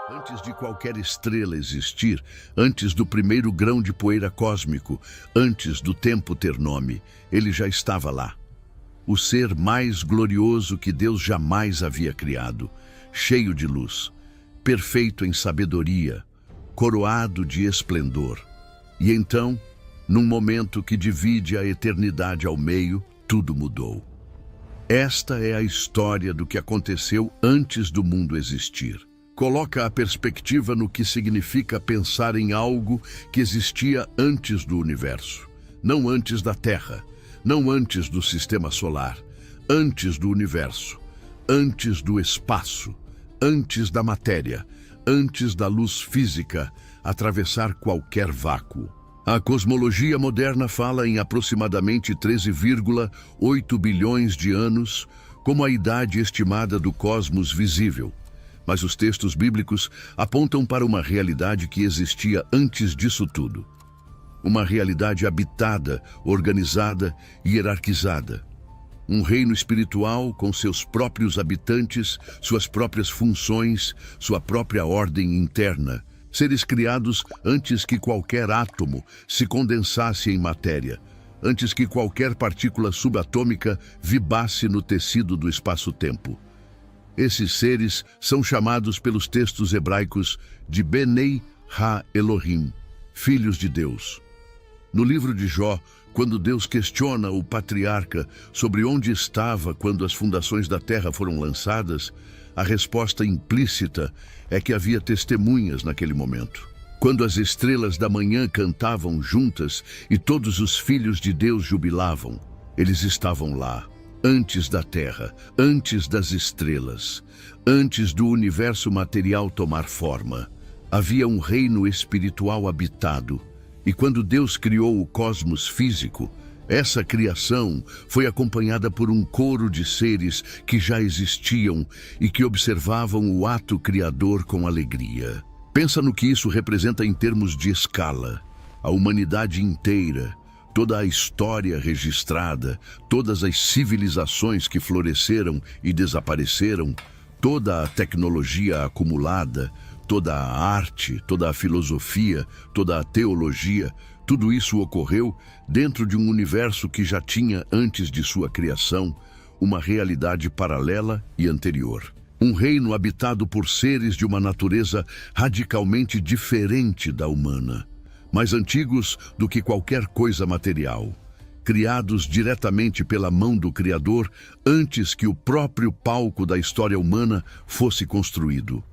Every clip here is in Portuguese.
Antes de qualquer estrela existir, antes do primeiro grão de poeira cósmico, antes do tempo ter nome, ele já estava lá. O ser mais glorioso que Deus jamais havia criado, cheio de luz, perfeito em sabedoria, coroado de esplendor. E então, num momento que divide a eternidade ao meio, tudo mudou. Esta é a história do que aconteceu antes do mundo existir. Coloca a perspectiva no que significa pensar em algo que existia antes do universo. Não antes da Terra, não antes do sistema solar, antes do universo, antes do espaço, antes da matéria, antes da luz física atravessar qualquer vácuo. A cosmologia moderna fala em aproximadamente 13,8 bilhões de anos como a idade estimada do cosmos visível. Mas os textos bíblicos apontam para uma realidade que existia antes disso tudo. Uma realidade habitada, organizada e hierarquizada. Um reino espiritual com seus próprios habitantes, suas próprias funções, sua própria ordem interna. Seres criados antes que qualquer átomo se condensasse em matéria, antes que qualquer partícula subatômica vibrasse no tecido do espaço-tempo. Esses seres são chamados pelos textos hebraicos de Benei Ha-Elohim, filhos de Deus. No livro de Jó, quando Deus questiona o patriarca sobre onde estava quando as fundações da terra foram lançadas, a resposta implícita é que havia testemunhas naquele momento. Quando as estrelas da manhã cantavam juntas e todos os filhos de Deus jubilavam, eles estavam lá. Antes da Terra, antes das estrelas, antes do universo material tomar forma, havia um reino espiritual habitado. E quando Deus criou o cosmos físico, essa criação foi acompanhada por um coro de seres que já existiam e que observavam o ato criador com alegria. Pensa no que isso representa em termos de escala. A humanidade inteira, toda a história registrada, todas as civilizações que floresceram e desapareceram, toda a tecnologia acumulada, toda a arte, toda a filosofia, toda a teologia, tudo isso ocorreu dentro de um universo que já tinha, antes de sua criação, uma realidade paralela e anterior. Um reino habitado por seres de uma natureza radicalmente diferente da humana. Mais antigos do que qualquer coisa material, criados diretamente pela mão do Criador antes que o próprio palco da história humana fosse construído.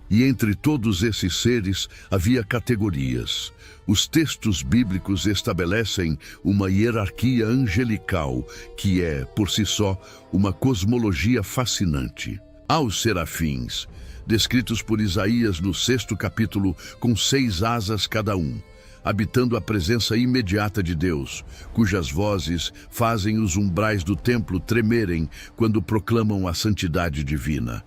E entre todos esses seres havia categorias. Os textos bíblicos estabelecem uma hierarquia angelical que é, por si só, uma cosmologia fascinante. Há os serafins, descritos por Isaías no 6º capítulo, com 6 asas cada um, habitando a presença imediata de Deus, cujas vozes fazem os umbrais do templo tremerem quando proclamam a santidade divina.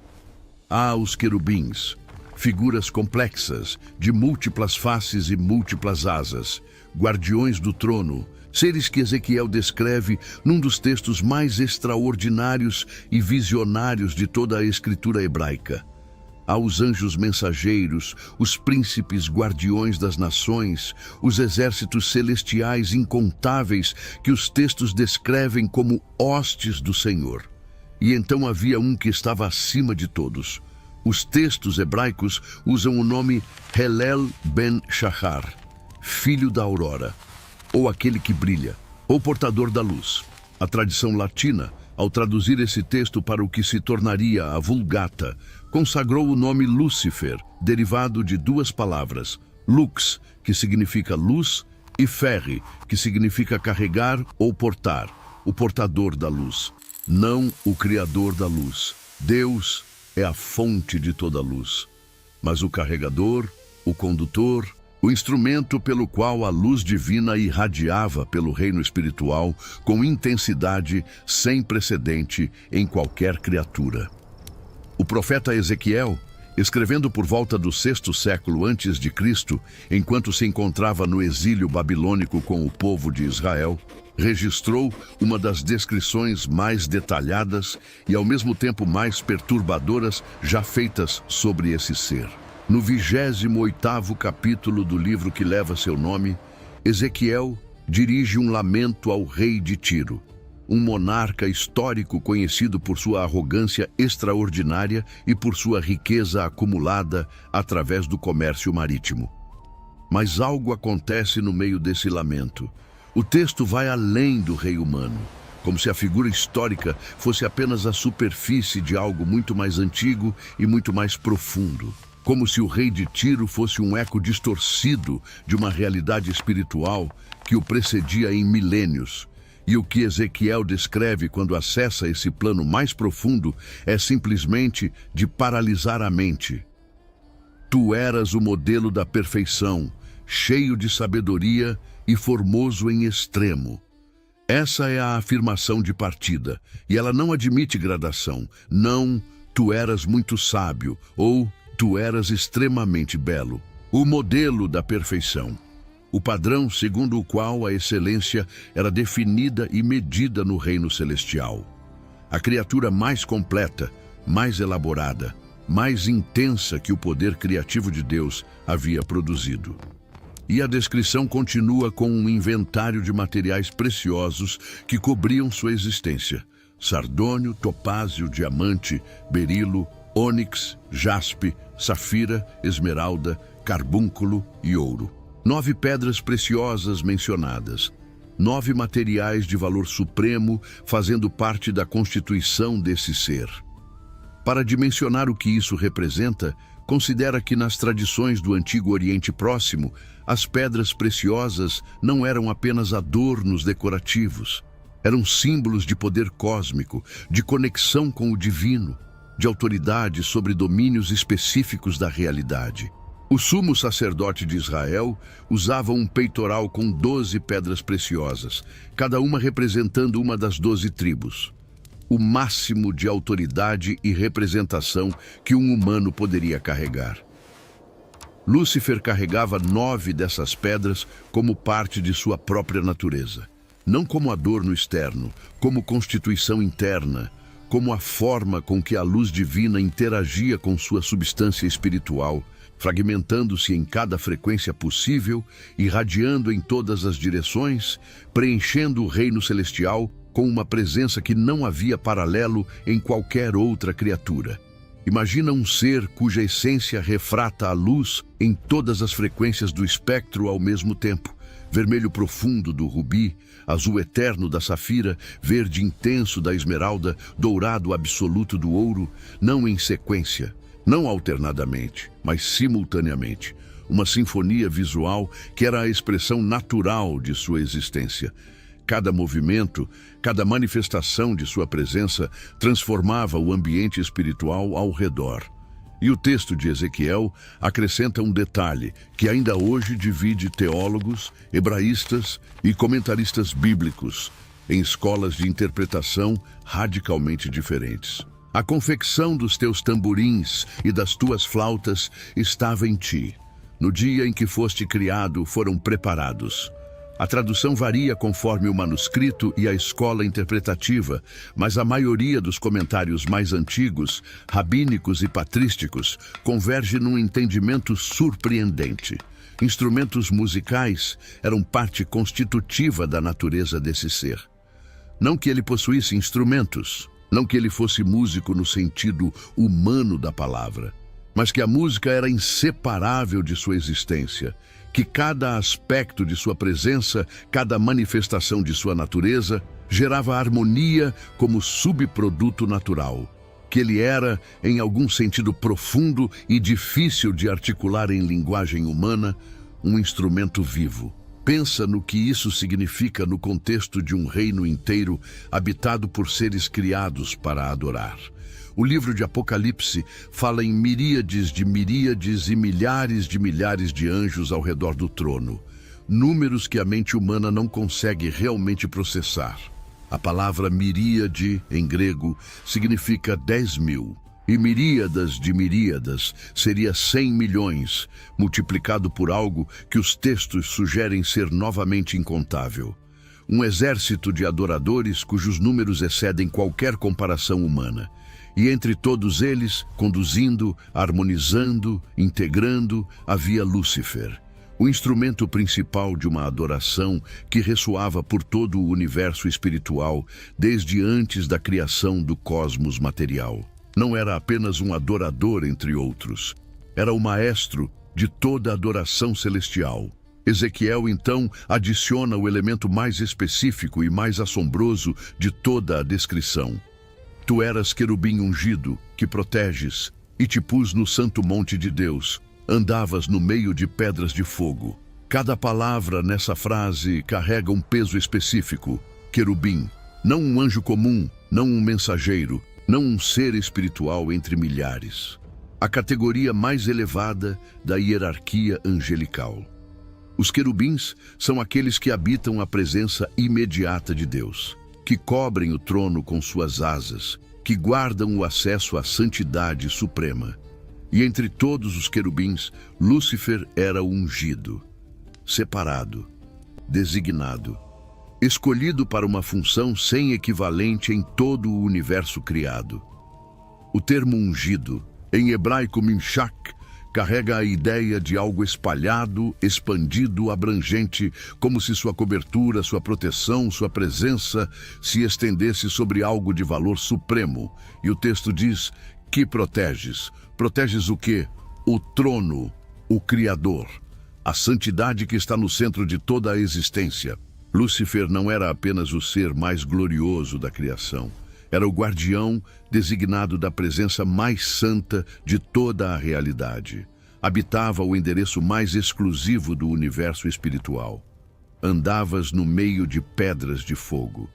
Há os querubins, figuras complexas, de múltiplas faces e múltiplas asas, guardiões do trono, seres que Ezequiel descreve num dos textos mais extraordinários e visionários de toda a escritura hebraica. Há os anjos mensageiros, os príncipes guardiões das nações, os exércitos celestiais incontáveis que os textos descrevem como hostes do Senhor. E então havia um que estava acima de todos. Os textos hebraicos usam o nome Helel ben Shachar, filho da aurora, ou aquele que brilha, ou portador da luz. A tradição latina, ao traduzir esse texto para o que se tornaria a Vulgata, consagrou o nome Lúcifer, derivado de 2 palavras, lux, que significa luz, e ferre, que significa carregar ou portar, o portador da luz, não o criador da luz. Deus é a fonte de toda luz, mas o carregador, o condutor, o instrumento pelo qual a luz divina irradiava pelo reino espiritual com intensidade sem precedente em qualquer criatura. O profeta Ezequiel, escrevendo por volta do 6º século antes de Cristo, enquanto se encontrava no exílio babilônico com o povo de Israel, registrou uma das descrições mais detalhadas e ao mesmo tempo mais perturbadoras já feitas sobre esse ser. No 28º capítulo do livro que leva seu nome, Ezequiel dirige um lamento ao rei de Tiro, um monarca histórico conhecido por sua arrogância extraordinária e por sua riqueza acumulada através do comércio marítimo. Mas algo acontece no meio desse lamento. O texto vai além do rei humano, como se a figura histórica fosse apenas a superfície de algo muito mais antigo e muito mais profundo. Como se o rei de Tiro fosse um eco distorcido de uma realidade espiritual que o precedia em milênios. E o que Ezequiel descreve quando acessa esse plano mais profundo é simplesmente de paralisar a mente. Tu eras o modelo da perfeição, cheio de sabedoria e formoso em extremo. Essa é a afirmação de partida, e ela não admite gradação. Não, tu eras muito sábio, ou tu eras extremamente belo. O modelo da perfeição. O padrão segundo o qual a excelência era definida e medida no reino celestial. A criatura mais completa, mais elaborada, mais intensa que o poder criativo de Deus havia produzido. E a descrição continua com um inventário de materiais preciosos que cobriam sua existência: sardônio, topázio, diamante, berilo, ônix, jaspe, safira, esmeralda, carbúnculo e ouro. 9 pedras preciosas mencionadas. 9 materiais de valor supremo fazendo parte da constituição desse ser. Para dimensionar o que isso representa, considera que nas tradições do Antigo Oriente Próximo, as pedras preciosas não eram apenas adornos decorativos. Eram símbolos de poder cósmico, de conexão com o divino, de autoridade sobre domínios específicos da realidade. O sumo sacerdote de Israel usava um peitoral com 12 pedras preciosas, cada uma representando uma das 12 tribos. O máximo de autoridade e representação que um humano poderia carregar. Lúcifer carregava 9 dessas pedras como parte de sua própria natureza. Não como adorno externo, como constituição interna, como a forma com que a luz divina interagia com sua substância espiritual, fragmentando-se em cada frequência possível, irradiando em todas as direções, preenchendo o reino celestial com uma presença que não havia paralelo em qualquer outra criatura. Imagina um ser cuja essência refrata a luz em todas as frequências do espectro ao mesmo tempo. Vermelho profundo do rubi, azul eterno da safira, verde intenso da esmeralda, dourado absoluto do ouro, não em sequência, não alternadamente, mas simultaneamente. Uma sinfonia visual que era a expressão natural de sua existência. Cada movimento, cada manifestação de sua presença transformava o ambiente espiritual ao redor. E o texto de Ezequiel acrescenta um detalhe que ainda hoje divide teólogos, hebraístas e comentaristas bíblicos em escolas de interpretação radicalmente diferentes. A confecção dos teus tamborins e das tuas flautas estava em ti. No dia em que foste criado, foram preparados. A tradução varia conforme o manuscrito e a escola interpretativa, mas a maioria dos comentários mais antigos, rabínicos e patrísticos, converge num entendimento surpreendente. Instrumentos musicais eram parte constitutiva da natureza desse ser. Não que ele possuísse instrumentos, não que ele fosse músico no sentido humano da palavra, mas que a música era inseparável de sua existência, que cada aspecto de sua presença, cada manifestação de sua natureza, gerava harmonia como subproduto natural, que ele era, em algum sentido profundo e difícil de articular em linguagem humana, um instrumento vivo. Pensa no que isso significa no contexto de um reino inteiro habitado por seres criados para adorar. O livro de Apocalipse fala em miríades e milhares de anjos ao redor do trono, números que a mente humana não consegue realmente processar. A palavra miríade, em grego, significa 10.000, e miríadas de miríadas seria 100 milhões, multiplicado por algo que os textos sugerem ser novamente incontável. Um exército de adoradores cujos números excedem qualquer comparação humana. E entre todos eles, conduzindo, harmonizando, integrando, havia Lúcifer, o instrumento principal de uma adoração que ressoava por todo o universo espiritual desde antes da criação do cosmos material. Não era apenas um adorador entre outros, era o maestro de toda a adoração celestial. Ezequiel, então, adiciona o elemento mais específico e mais assombroso de toda a descrição. Tu eras querubim ungido, que proteges, e te pus no santo monte de Deus. Andavas no meio de pedras de fogo. Cada palavra nessa frase carrega um peso específico. Querubim, não um anjo comum, não um mensageiro, não um ser espiritual entre milhares. A categoria mais elevada da hierarquia angelical. Os querubins são aqueles que habitam a presença imediata de Deus, que cobrem o trono com suas asas, que guardam o acesso à santidade suprema. E entre todos os querubins, Lúcifer era o ungido, separado, designado, escolhido para uma função sem equivalente em todo o universo criado. O termo ungido, em hebraico mimshak, carrega a ideia de algo espalhado, expandido, abrangente, como se sua cobertura, sua proteção, sua presença se estendesse sobre algo de valor supremo. E o texto diz que proteges. Proteges o quê? O trono, o Criador, a santidade que está no centro de toda a existência. Lúcifer não era apenas o ser mais glorioso da criação. Era o guardião designado da presença mais santa de toda a realidade. Habitava o endereço mais exclusivo do universo espiritual. Andavas no meio de pedras de fogo.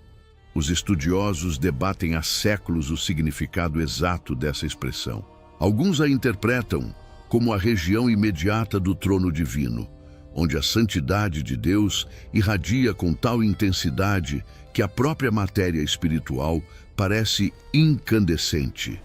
Os estudiosos debatem há séculos o significado exato dessa expressão. Alguns a interpretam como a região imediata do trono divino, onde a santidade de Deus irradia com tal intensidade que a própria matéria espiritual parece incandescente,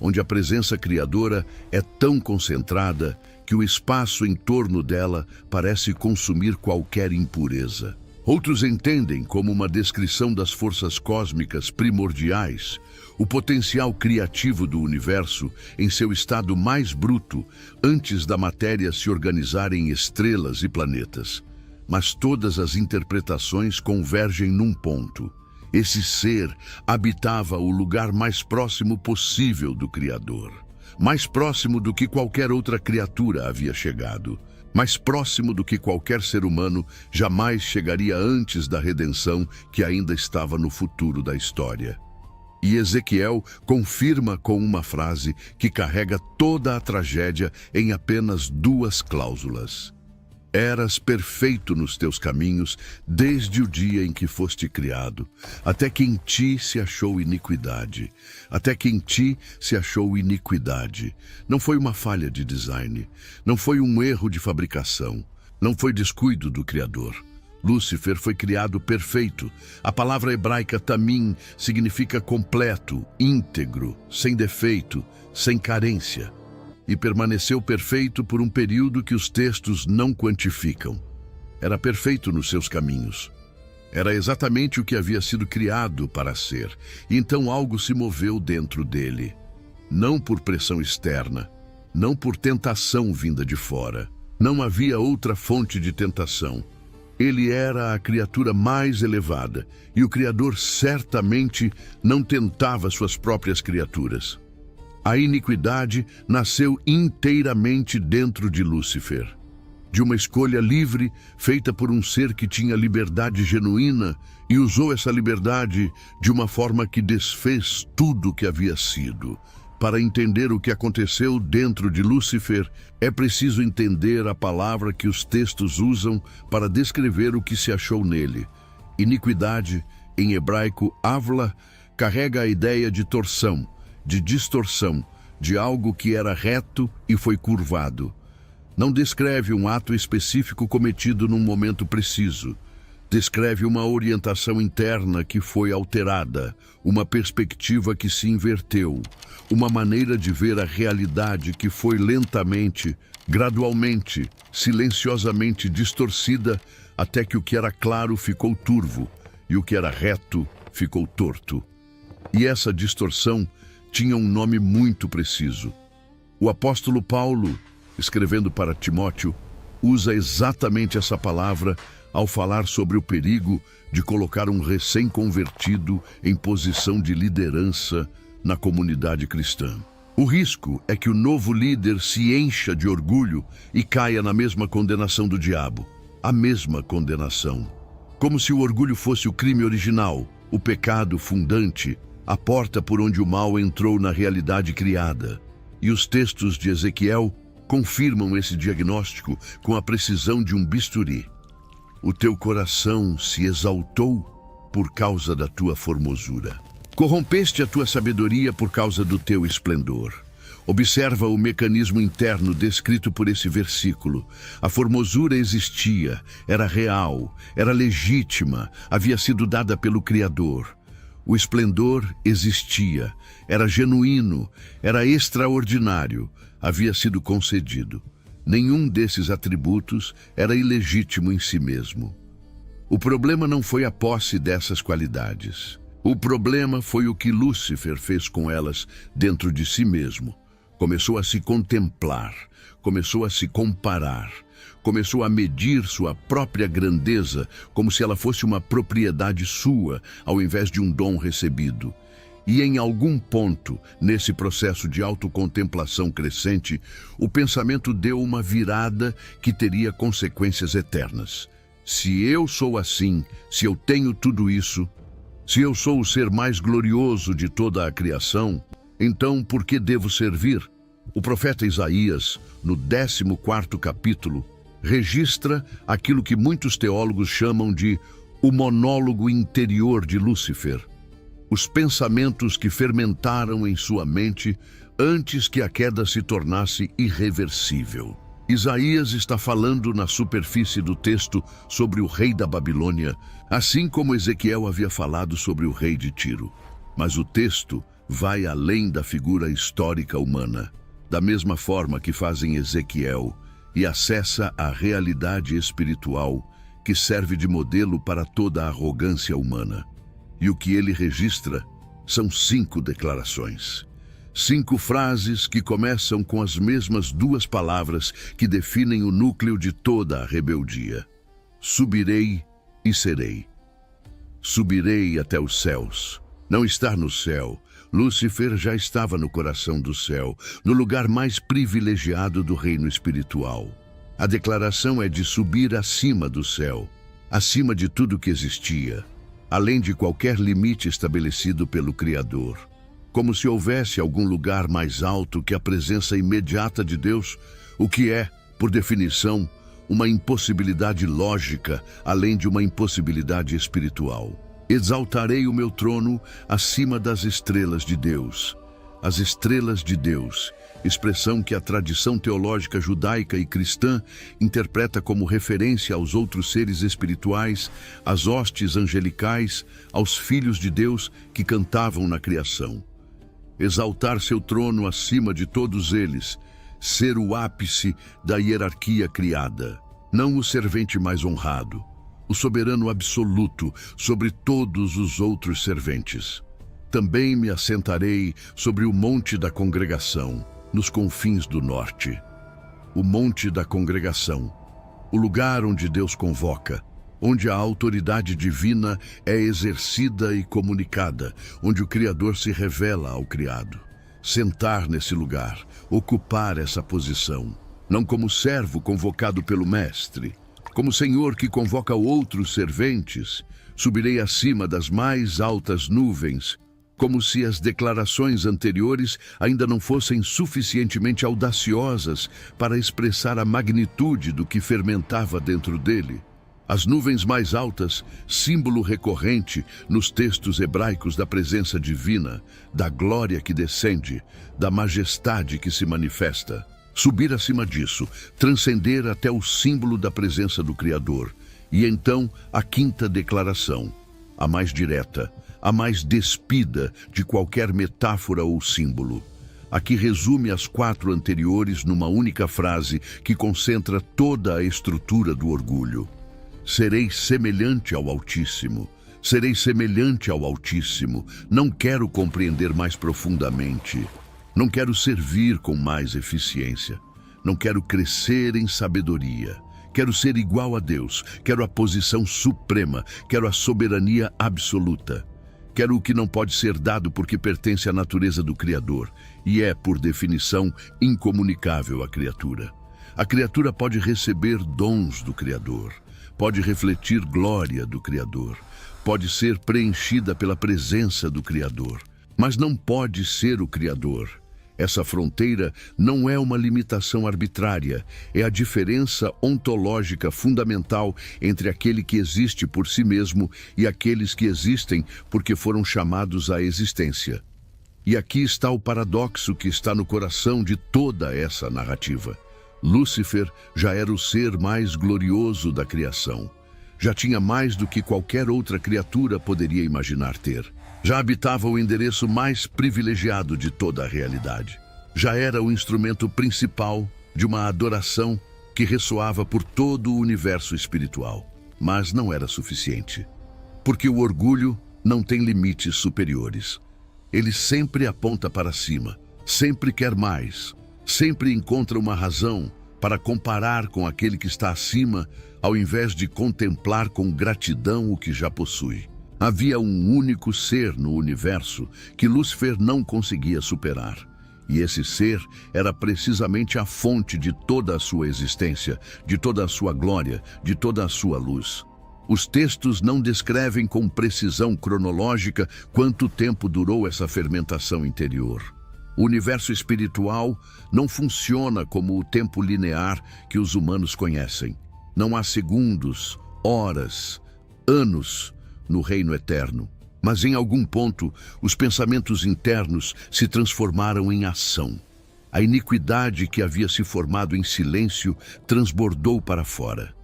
onde a presença criadora é tão concentrada que o espaço em torno dela parece consumir qualquer impureza. Outros entendem como uma descrição das forças cósmicas primordiais, o potencial criativo do universo em seu estado mais bruto, antes da matéria se organizar em estrelas e planetas. Mas todas as interpretações convergem num ponto. Esse ser habitava o lugar mais próximo possível do Criador, mais próximo do que qualquer outra criatura havia chegado, mais próximo do que qualquer ser humano jamais chegaria antes da redenção que ainda estava no futuro da história. E Ezequiel confirma com uma frase que carrega toda a tragédia em apenas 2 cláusulas. Eras perfeito nos teus caminhos desde o dia em que foste criado, até que em ti se achou iniquidade. Até que em ti se achou iniquidade. Não foi uma falha de design, não foi um erro de fabricação, não foi descuido do Criador. Lúcifer foi criado perfeito. A palavra hebraica tamim significa completo, íntegro, sem defeito, sem carência. E permaneceu perfeito por um período que os textos não quantificam. Era perfeito nos seus caminhos. Era exatamente o que havia sido criado para ser. E então algo se moveu dentro dele. Não por pressão externa, não por tentação vinda de fora. Não havia outra fonte de tentação. Ele era a criatura mais elevada, e o Criador certamente não tentava suas próprias criaturas. A iniquidade nasceu inteiramente dentro de Lúcifer, de uma escolha livre feita por um ser que tinha liberdade genuína e usou essa liberdade de uma forma que desfez tudo o que havia sido. Para entender o que aconteceu dentro de Lúcifer, é preciso entender a palavra que os textos usam para descrever o que se achou nele. Iniquidade, em hebraico, avla, carrega a ideia de torção, de distorção, de algo que era reto e foi curvado. Não descreve um ato específico cometido num momento preciso. Descreve uma orientação interna que foi alterada, uma perspectiva que se inverteu, uma maneira de ver a realidade que foi lentamente, gradualmente, silenciosamente distorcida até que o que era claro ficou turvo e o que era reto ficou torto. E essa distorção tinha um nome muito preciso. O apóstolo Paulo, escrevendo para Timóteo, usa exatamente essa palavra ao falar sobre o perigo de colocar um recém-convertido em posição de liderança na comunidade cristã. O risco é que o novo líder se encha de orgulho e caia na mesma condenação do diabo. A mesma condenação. Como se o orgulho fosse o crime original, o pecado fundante, a porta por onde o mal entrou na realidade criada. E os textos de Ezequiel confirmam esse diagnóstico com a precisão de um bisturi. O teu coração se exaltou por causa da tua formosura. Corrompeste a tua sabedoria por causa do teu esplendor. Observa o mecanismo interno descrito por esse versículo. A formosura existia, era real, era legítima, havia sido dada pelo Criador. O esplendor existia, era genuíno, era extraordinário, havia sido concedido. Nenhum desses atributos era ilegítimo em si mesmo. O problema não foi a posse dessas qualidades. O problema foi o que Lúcifer fez com elas dentro de si mesmo. Começou a se contemplar, começou a se comparar, começou a medir sua própria grandeza como se ela fosse uma propriedade sua, ao invés de um dom recebido. E em algum ponto, nesse processo de autocontemplação crescente, o pensamento deu uma virada que teria consequências eternas. Se eu sou assim, se eu tenho tudo isso, se eu sou o ser mais glorioso de toda a criação, então por que devo servir? O profeta Isaías, no 14º capítulo, registra aquilo que muitos teólogos chamam de o monólogo interior de Lúcifer. Os pensamentos que fermentaram em sua mente antes que a queda se tornasse irreversível. Isaías está falando na superfície do texto sobre o rei da Babilônia, assim como Ezequiel havia falado sobre o rei de Tiro. Mas o texto vai além da figura histórica humana, da mesma forma que faz em Ezequiel, e acessa a realidade espiritual que serve de modelo para toda a arrogância humana. E o que ele registra são 5 declarações. 5 frases que começam com as mesmas 2 palavras que definem o núcleo de toda a rebeldia. Subirei e serei. Subirei até os céus. Não estar no céu. Lúcifer já estava no coração do céu, no lugar mais privilegiado do reino espiritual. A declaração é de subir acima do céu, acima de tudo que existia, além de qualquer limite estabelecido pelo Criador. Como se houvesse algum lugar mais alto que a presença imediata de Deus, o que é, por definição, uma impossibilidade lógica, além de uma impossibilidade espiritual. Exaltarei o meu trono acima das estrelas de Deus. As estrelas de Deus, expressão que a tradição teológica judaica e cristã interpreta como referência aos outros seres espirituais, às hostes angelicais, aos filhos de Deus que cantavam na criação. Exaltar seu trono acima de todos eles, ser o ápice da hierarquia criada, não o servente mais honrado, o soberano absoluto sobre todos os outros serventes. Também me assentarei sobre o monte da congregação, nos confins do norte. O monte da congregação, o lugar onde Deus convoca, onde a autoridade divina é exercida e comunicada, onde o Criador se revela ao criado. Sentar nesse lugar, ocupar essa posição, não como servo convocado pelo mestre, como Senhor que convoca outros serventes, subirei acima das mais altas nuvens, como se as declarações anteriores ainda não fossem suficientemente audaciosas para expressar a magnitude do que fermentava dentro dele. As nuvens mais altas, símbolo recorrente nos textos hebraicos da presença divina, da glória que descende, da majestade que se manifesta. Subir acima disso, transcender até o símbolo da presença do Criador. E então, a 5ª declaração, a mais direta, a mais despida de qualquer metáfora ou símbolo. A que resume as 4 anteriores numa única frase que concentra toda a estrutura do orgulho. Serei semelhante ao Altíssimo, Serei semelhante ao Altíssimo. Não quero compreender mais profundamente. Não quero servir com mais eficiência. Não quero crescer em sabedoria. Quero ser igual a Deus. Quero a posição suprema. Quero a soberania absoluta. Quero o que não pode ser dado porque pertence à natureza do Criador e é, por definição, incomunicável à criatura. A criatura pode receber dons do Criador, pode refletir glória do Criador, pode ser preenchida pela presença do Criador, mas não pode ser o Criador. Essa fronteira não é uma limitação arbitrária, é a diferença ontológica fundamental entre aquele que existe por si mesmo e aqueles que existem porque foram chamados à existência. E aqui está o paradoxo que está no coração de toda essa narrativa. Lúcifer já era o ser mais glorioso da criação. Já tinha mais do que qualquer outra criatura poderia imaginar ter. Já habitava o endereço mais privilegiado de toda a realidade. Já era o instrumento principal de uma adoração que ressoava por todo o universo espiritual. Mas não era suficiente. Porque o orgulho não tem limites superiores. Ele sempre aponta para cima, sempre quer mais, sempre encontra uma razão para comparar com aquele que está acima, ao invés de contemplar com gratidão o que já possui. Havia um único ser no universo que Lúcifer não conseguia superar. E esse ser era precisamente a fonte de toda a sua existência, de toda a sua glória, de toda a sua luz. Os textos não descrevem com precisão cronológica quanto tempo durou essa fermentação interior. O universo espiritual não funciona como o tempo linear que os humanos conhecem. Não há segundos, horas, anos no reino eterno. Mas em algum ponto, os pensamentos internos se transformaram em ação. A iniquidade que havia se formado em silêncio transbordou para fora.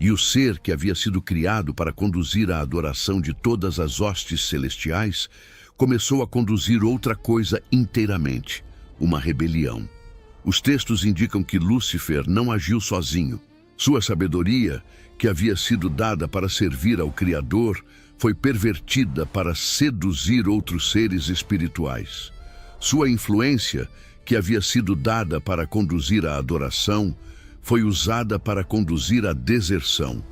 E o ser que havia sido criado para conduzir a adoração de todas as hostes celestiais começou a conduzir outra coisa inteiramente, uma rebelião. Os textos indicam que Lúcifer não agiu sozinho. Sua sabedoria, que havia sido dada para servir ao Criador, foi pervertida para seduzir outros seres espirituais. Sua influência, que havia sido dada para conduzir a adoração, foi usada para conduzir a deserção.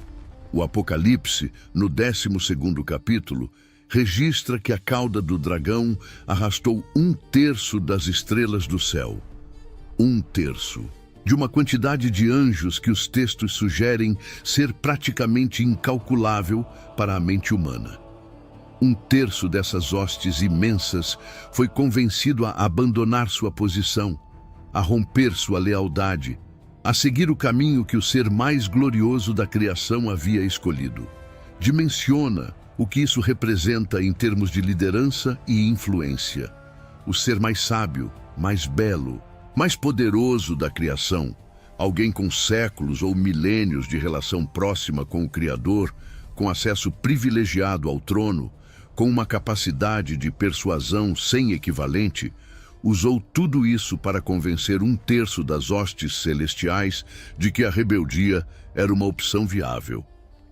O Apocalipse, no 12º capítulo, registra que a cauda do dragão arrastou 1/3 das estrelas do céu. 1/3. De uma quantidade de anjos que os textos sugerem ser praticamente incalculável para a mente humana. 1/3 dessas hostes imensas foi convencido a abandonar sua posição, a romper sua lealdade, a seguir o caminho que o ser mais glorioso da criação havia escolhido. Dimensiona o que isso representa em termos de liderança e influência. O ser mais sábio, mais belo, mais poderoso da criação, alguém com séculos ou milênios de relação próxima com o Criador, com acesso privilegiado ao trono, com uma capacidade de persuasão sem equivalente, usou tudo isso para convencer 1/3 das hostes celestiais de que a rebeldia era uma opção viável,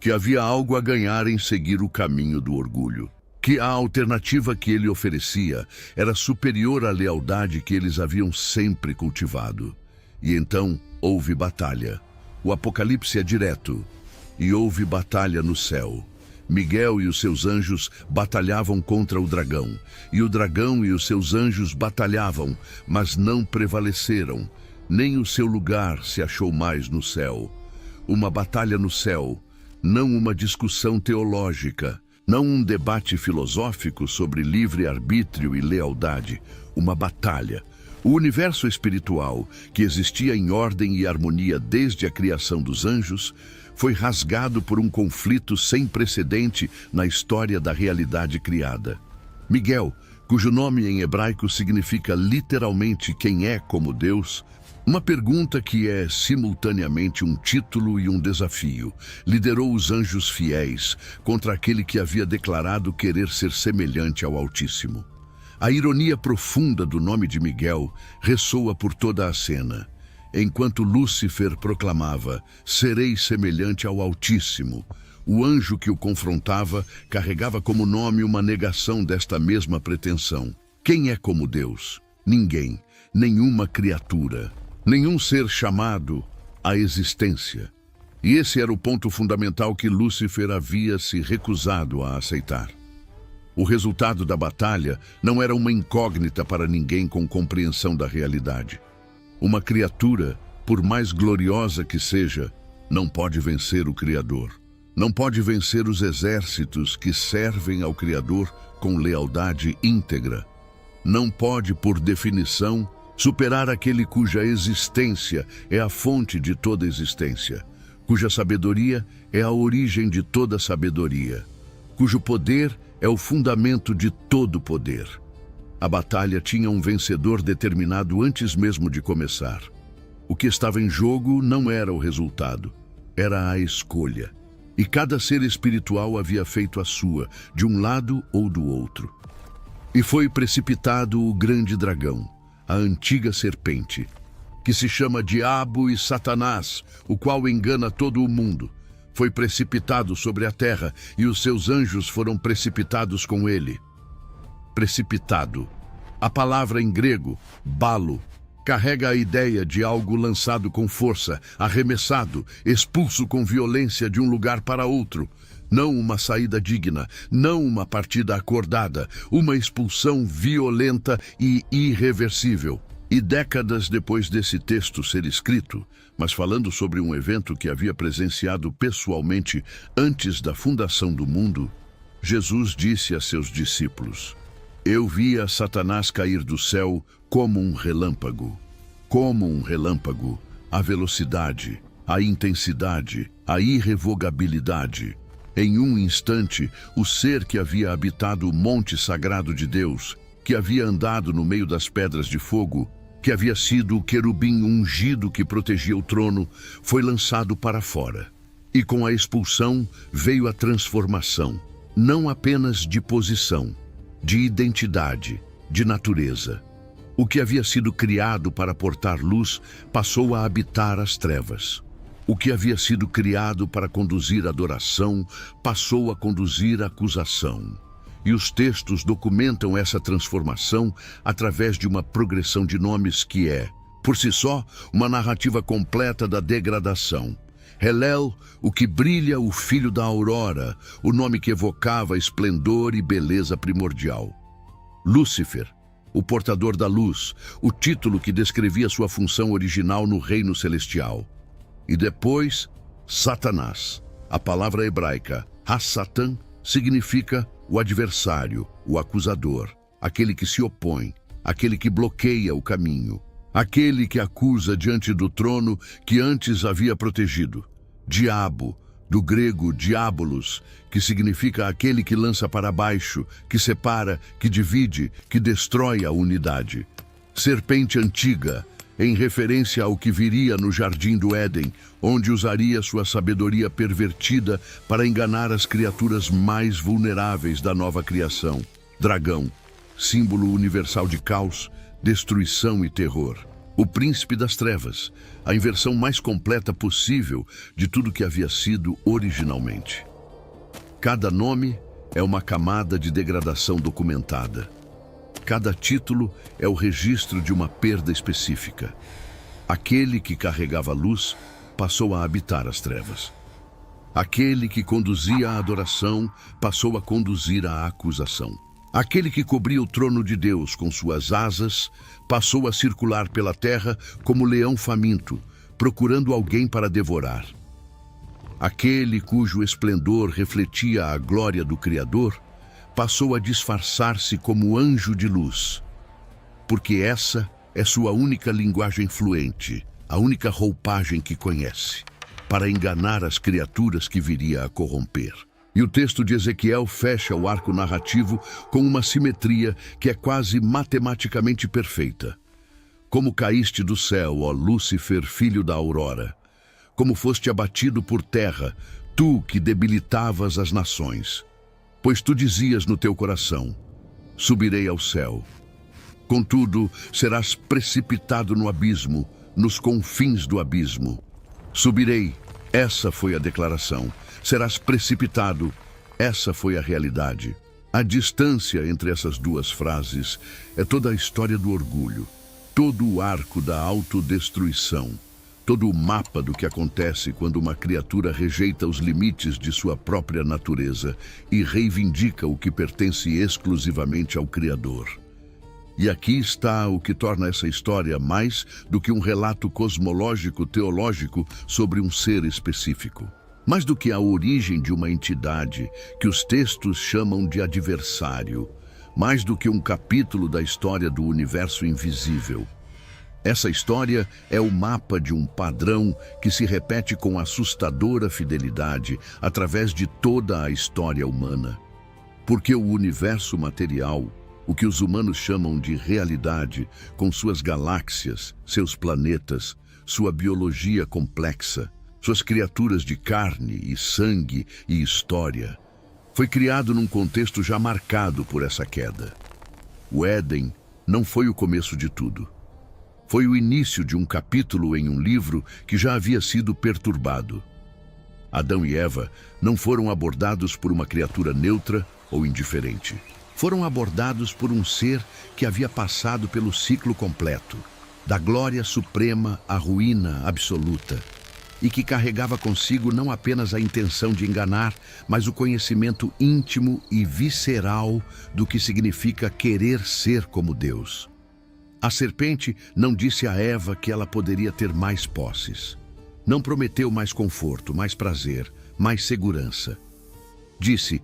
que havia algo a ganhar em seguir o caminho do orgulho, que a alternativa que ele oferecia era superior à lealdade que eles haviam sempre cultivado. E então houve batalha. O Apocalipse é direto. E houve batalha no céu. Miguel e os seus anjos batalhavam contra o dragão, e o dragão e os seus anjos batalhavam, mas não prevaleceram, nem o seu lugar se achou mais no céu. Uma batalha no céu, não uma discussão teológica, não um debate filosófico sobre livre-arbítrio e lealdade, uma batalha. O universo espiritual, que existia em ordem e harmonia desde a criação dos anjos, foi rasgado por um conflito sem precedente na história da realidade criada. Miguel, cujo nome em hebraico significa literalmente quem é como Deus, uma pergunta que é simultaneamente um título e um desafio, liderou os anjos fiéis contra aquele que havia declarado querer ser semelhante ao Altíssimo. A ironia profunda do nome de Miguel ressoa por toda a cena. Enquanto Lúcifer proclamava, serei semelhante ao Altíssimo, O anjo que o confrontava carregava como nome uma negação desta mesma pretensão. Quem é como Deus? Ninguém, nenhuma criatura, nenhum ser chamado à existência. E esse era o ponto fundamental que Lúcifer havia se recusado a aceitar. O resultado da batalha não era uma incógnita para ninguém com compreensão da realidade. Uma criatura, por mais gloriosa que seja, não pode vencer o Criador. Não pode vencer os exércitos que servem ao Criador com lealdade íntegra. Não pode, por definição, superar aquele cuja existência é a fonte de toda existência, cuja sabedoria é a origem de toda sabedoria, cujo poder é o fundamento de todo poder. A batalha tinha um vencedor determinado antes mesmo de começar. O que estava em jogo não era o resultado, era a escolha. E cada ser espiritual havia feito a sua, de um lado ou do outro. E foi precipitado o grande dragão, a antiga serpente, que se chama Diabo e Satanás, o qual engana todo o mundo. Foi precipitado sobre a terra e os seus anjos foram precipitados com ele. Precipitado. A palavra em grego, balo, carrega a ideia de algo lançado com força, arremessado, expulso com violência de um lugar para outro. Não uma saída digna, não uma partida acordada, uma expulsão violenta e irreversível. E décadas depois desse texto ser escrito, mas falando sobre um evento que havia presenciado pessoalmente antes da fundação do mundo, Jesus disse a seus discípulos: Eu via Satanás cair do céu como um relâmpago. Como um relâmpago, a velocidade, a intensidade, a irrevogabilidade. Em um instante, o ser que havia habitado o monte sagrado de Deus, que havia andado no meio das pedras de fogo, que havia sido o querubim ungido que protegia o trono, foi lançado para fora. E com a expulsão veio a transformação, não apenas de posição, de identidade, de natureza. O que havia sido criado para portar luz passou a habitar as trevas. O que havia sido criado para conduzir adoração passou a conduzir acusação. E os textos documentam essa transformação através de uma progressão de nomes que é, por si só, uma narrativa completa da degradação. Helel, o que brilha, o filho da aurora, o nome que evocava esplendor e beleza primordial. Lúcifer, o portador da luz, o título que descrevia sua função original no reino celestial. E depois, Satanás. A palavra hebraica, ha-satan, significa o adversário, o acusador, aquele que se opõe, aquele que bloqueia o caminho, aquele que acusa diante do trono que antes havia protegido. Diabo, do grego diabolos, que significa aquele que lança para baixo, que separa, que divide, que destrói a unidade. Serpente antiga, em referência ao que viria no jardim do Éden, onde usaria sua sabedoria pervertida para enganar as criaturas mais vulneráveis da nova criação. Dragão, símbolo universal de caos, destruição e terror. O príncipe das trevas, a inversão mais completa possível de tudo que havia sido originalmente. Cada nome é uma camada de degradação documentada. Cada título é o registro de uma perda específica. Aquele que carregava a luz passou a habitar as trevas. Aquele que conduzia a adoração passou a conduzir a acusação. Aquele que cobria o trono de Deus com suas asas passou a circular pela terra como leão faminto, procurando alguém para devorar. Aquele cujo esplendor refletia a glória do Criador passou a disfarçar-se como anjo de luz, porque essa é sua única linguagem fluente, a única roupagem que conhece, para enganar as criaturas que viria a corromper. E o texto de Ezequiel fecha o arco narrativo com uma simetria que é quase matematicamente perfeita. Como caíste do céu, ó Lúcifer, filho da aurora, como foste abatido por terra, tu que debilitavas as nações. Pois tu dizias no teu coração, subirei ao céu. Contudo, serás precipitado no abismo, nos confins do abismo. Subirei, essa foi a declaração. serás precipitado. Essa foi a realidade. A distância entre essas duas frases é toda a história do orgulho, todo o arco da autodestruição, todo o mapa do que acontece quando uma criatura rejeita os limites de sua própria natureza e reivindica o que pertence exclusivamente ao Criador. E aqui está o que torna essa história mais do que um relato cosmológico teológico sobre um ser específico. Mais do que a origem de uma entidade que os textos chamam de adversário, mais do que um capítulo da história do universo invisível. Essa história é o mapa de um padrão que se repete com assustadora fidelidade através de toda a história humana. Porque o universo material, o que os humanos chamam de realidade, com suas galáxias, seus planetas, sua biologia complexa, suas criaturas de carne e sangue e história, foi criado num contexto já marcado por essa queda. O Éden não foi o começo de tudo. Foi o início de um capítulo em um livro que já havia sido perturbado. Adão e Eva não foram abordados por uma criatura neutra ou indiferente. Foram abordados por um ser que havia passado pelo ciclo completo, da glória suprema à ruína absoluta, e que carregava consigo não apenas a intenção de enganar, mas o conhecimento íntimo e visceral do que significa querer ser como Deus. A serpente não disse a Eva que ela poderia ter mais posses. Não prometeu mais conforto, mais prazer, mais segurança. Disse: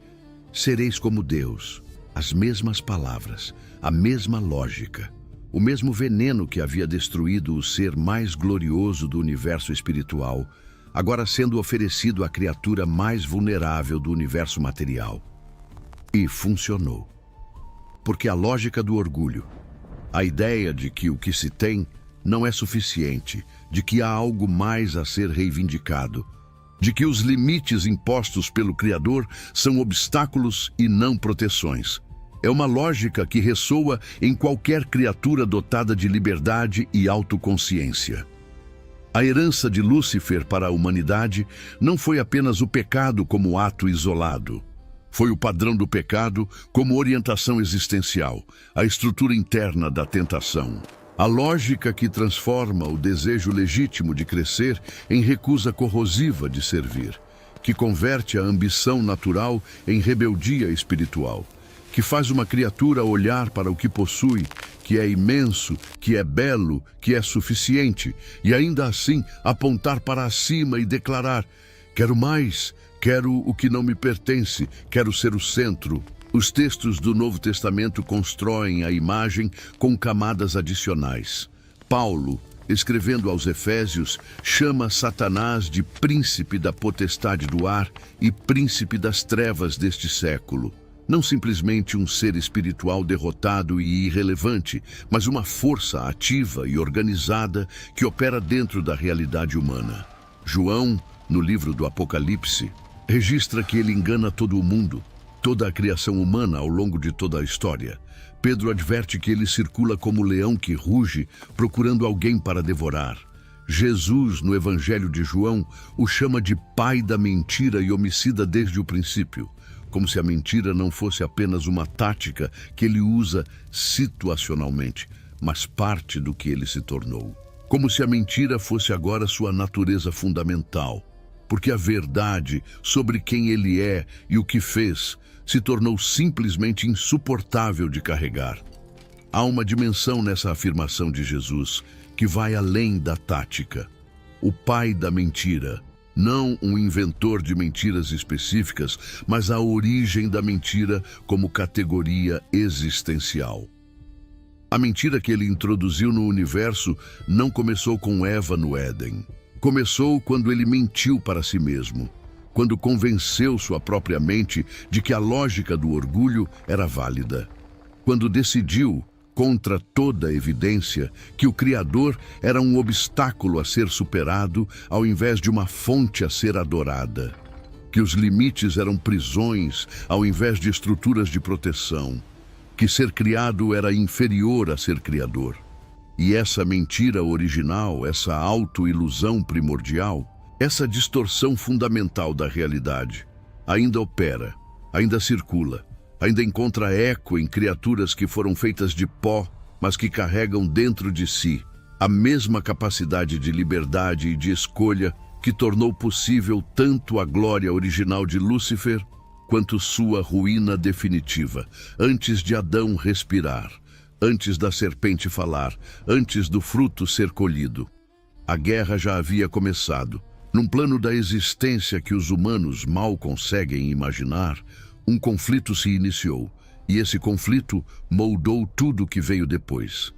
sereis como Deus. As mesmas palavras, a mesma lógica, o mesmo veneno que havia destruído o ser mais glorioso do universo espiritual, agora sendo oferecido à criatura mais vulnerável do universo material. E funcionou. Porque a lógica do orgulho, a ideia de que o que se tem não é suficiente, de que há algo mais a ser reivindicado, de que os limites impostos pelo Criador são obstáculos e não proteções. É uma lógica que ressoa em qualquer criatura dotada de liberdade e autoconsciência. A herança de Lúcifer para a humanidade não foi apenas o pecado como ato isolado. Foi o padrão do pecado como orientação existencial, a estrutura interna da tentação. A lógica que transforma o desejo legítimo de crescer em recusa corrosiva de servir, que converte a ambição natural em rebeldia espiritual, que faz uma criatura olhar para o que possui, que é imenso, que é belo, que é suficiente, e ainda assim apontar para cima e declarar: quero mais, quero o que não me pertence, quero ser o centro. Os textos do Novo Testamento constroem a imagem com camadas adicionais. Paulo, escrevendo aos Efésios, chama Satanás de príncipe da potestade do ar e príncipe das trevas deste século. Não simplesmente um ser espiritual derrotado e irrelevante, mas uma força ativa e organizada que opera dentro da realidade humana. João, no livro do Apocalipse, registra que ele engana todo o mundo, toda a criação humana ao longo de toda a história. Pedro adverte que ele circula como leão que ruge, procurando alguém para devorar. Jesus, no Evangelho de João, o chama de pai da mentira e homicida desde o princípio, como se a mentira não fosse apenas uma tática que ele usa situacionalmente, mas parte do que ele se tornou. Como se a mentira fosse agora sua natureza fundamental, porque a verdade sobre quem ele é e o que fez se tornou simplesmente insuportável de carregar. Há uma dimensão nessa afirmação de Jesus que vai além da tática. O pai da mentira, não um inventor de mentiras específicas, mas a origem da mentira como categoria existencial. A mentira que ele introduziu no universo não começou com Eva no Éden. Começou quando ele mentiu para si mesmo, quando convenceu sua própria mente de que a lógica do orgulho era válida, quando decidiu, contra toda evidência, que o Criador era um obstáculo a ser superado ao invés de uma fonte a ser adorada, que os limites eram prisões ao invés de estruturas de proteção, que ser criado era inferior a ser criador. E essa mentira original, essa autoilusão primordial, Essa distorção fundamental da realidade ainda opera, ainda circula, ainda encontra eco em criaturas que foram feitas de pó, mas que carregam dentro de si a mesma capacidade de liberdade e de escolha que tornou possível tanto a glória original de Lúcifer quanto sua ruína definitiva, antes de Adão respirar, antes da serpente falar, antes do fruto ser colhido. A guerra já havia começado. Num plano da existência que os humanos mal conseguem imaginar, um conflito se iniciou, e esse conflito moldou tudo o que veio depois.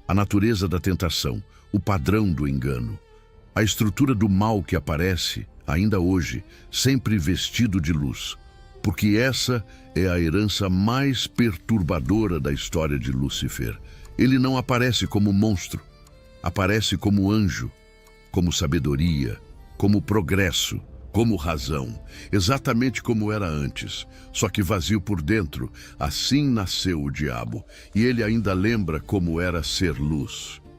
A natureza da tentação, o padrão do engano, a estrutura do mal que aparece, ainda hoje, sempre vestido de luz, porque essa é a herança mais perturbadora da história de Lúcifer. Ele não aparece como monstro, aparece como anjo, como sabedoria, como progresso, como razão, exatamente como era antes, só que vazio por dentro. Assim nasceu o diabo, e ele ainda lembra como era ser luz.